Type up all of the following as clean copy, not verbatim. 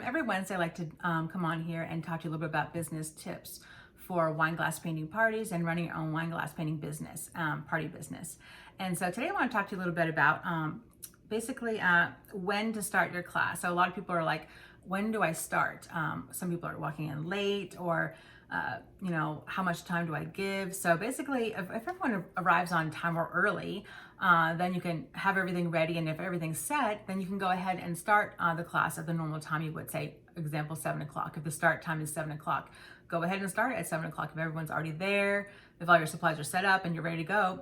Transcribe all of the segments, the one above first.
every Wednesday, I like to come on here and talk to you a little bit about business tips for wine glass painting parties and running your own wine glass painting business, party business. And so today I want to talk to you a little bit about basically when to start your class. So a lot of people are like, when do I start? Some people are walking in late, or how much time do I give? So basically, if everyone arrives on time or early, then you can have everything ready, and if everything's set, then you can go ahead and start the class at the normal time. You would say, example, 7 o'clock. If the start time is 7 o'clock, go ahead and start at 7 o'clock. If everyone's already there, if all your supplies are set up and you're ready to go,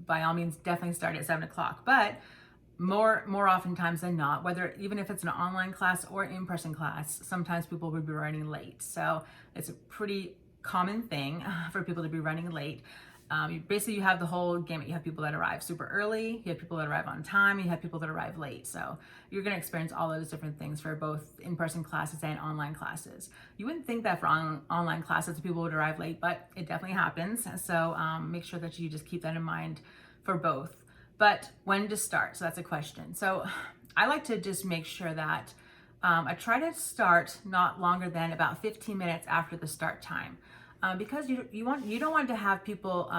by all means, definitely start at 7 o'clock. But more oftentimes than not, whether even if it's an online class or in-person class, sometimes people will be running late. So it's a pretty common thing for people to be running late. You have the whole gamut. You have people that arrive super early, you have people that arrive on time, you have people that arrive late. So you're going to experience all those different things for both in-person classes and online classes. You wouldn't think that for online classes people would arrive late, but it definitely happens. So make sure that you just keep that in mind for both. But when to start? So that's a question. So I like to just make sure that I try to start not longer than about 15 minutes after the start time, because you don't want to have people,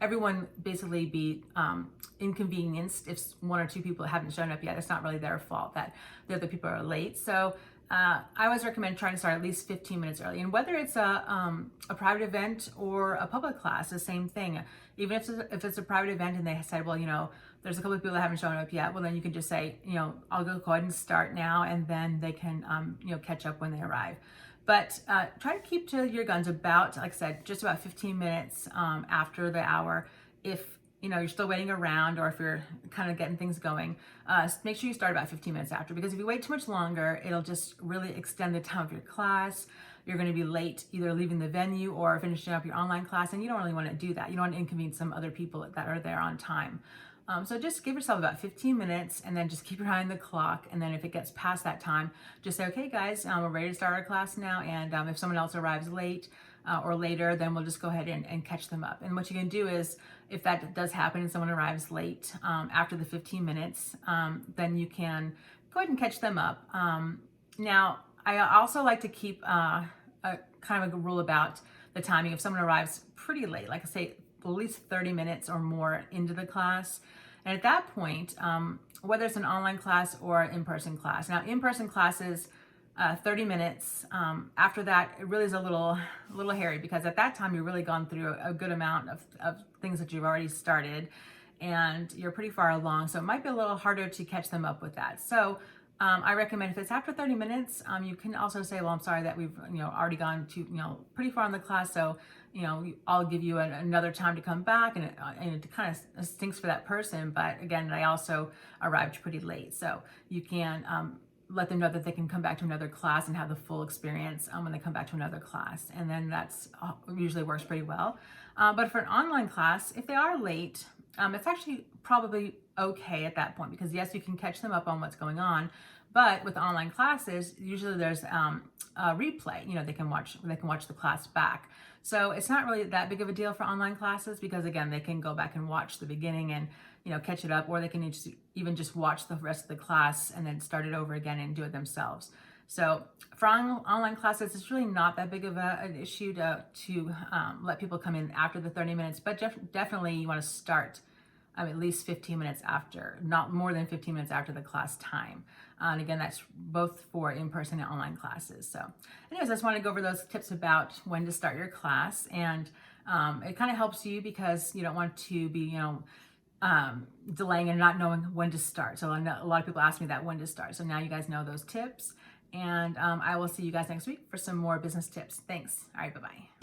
everyone basically be inconvenienced if one or two people haven't shown up yet. It's not really their fault that the other people are late. So I always recommend trying to start at least 15 minutes early. And whether it's a private event or a public class, the same thing. Even if it's a private event and they said, well, there's a couple of people that haven't shown up yet, well, then you can just say, I'll go ahead and start now, and then they can, catch up when they arrive. But try to keep to your guns about, like I said, just about 15 minutes after the hour. If you're still waiting around, or if you're kind of getting things going, make sure you start about 15 minutes after, because if you wait too much longer, it'll just really extend the time of your class. You're going to be late either leaving the venue or finishing up your online class, and you don't really want to do that. You don't want to inconvenience some other people that are there on time. So just give yourself about 15 minutes, and then just keep your eye on the clock. And then if it gets past that time, just say, okay, guys, we're ready to start our class now. And if someone else arrives late or later, then we'll just go ahead and catch them up. And what you can do is, if that does happen and someone arrives late after the 15 minutes, then you can go ahead and catch them up. Now, I also like to keep a kind of a rule about the timing. If someone arrives pretty late, like I say, at least 30 minutes or more into the class. And at that point, whether it's an online class or in-person class. Now, in-person classes, 30 minutes. After that, it really is a little hairy, because at that time, you've really gone through a good amount of things that you've already started, and you're pretty far along. So it might be a little harder to catch them up with that. So I recommend, if it's after 30 minutes, you can also say, well, I'm sorry that we've already gone to pretty far in the class, so I'll give you another time to come back, and it kind of stinks for that person, but again, I also arrived pretty late, so you can let them know that they can come back to another class and have the full experience when they come back to another class, and then that's usually works pretty well. But for an online class, if they are late, it's actually probably okay at that point, because yes, you can catch them up on what's going on, but with online classes, usually there's a replay. They can watch the class back. So it's not really that big of a deal for online classes, because again, they can go back and watch the beginning and catch it up, or they can even just watch the rest of the class and then start it over again and do it themselves. So for online classes, it's really not that big of an issue to let people come in after the 30 minutes, but definitely you want to start at least 15 minutes after, not more than 15 minutes after the class time. And again, that's both for in-person and online classes. So anyways, I just want to go over those tips about when to start your class. And it kind of helps you, because you don't want to be, delaying and not knowing when to start. So I know a lot of people ask me that, when to start. So now you guys know those tips. And I will see you guys next week for some more business tips. Thanks. All right, bye-bye.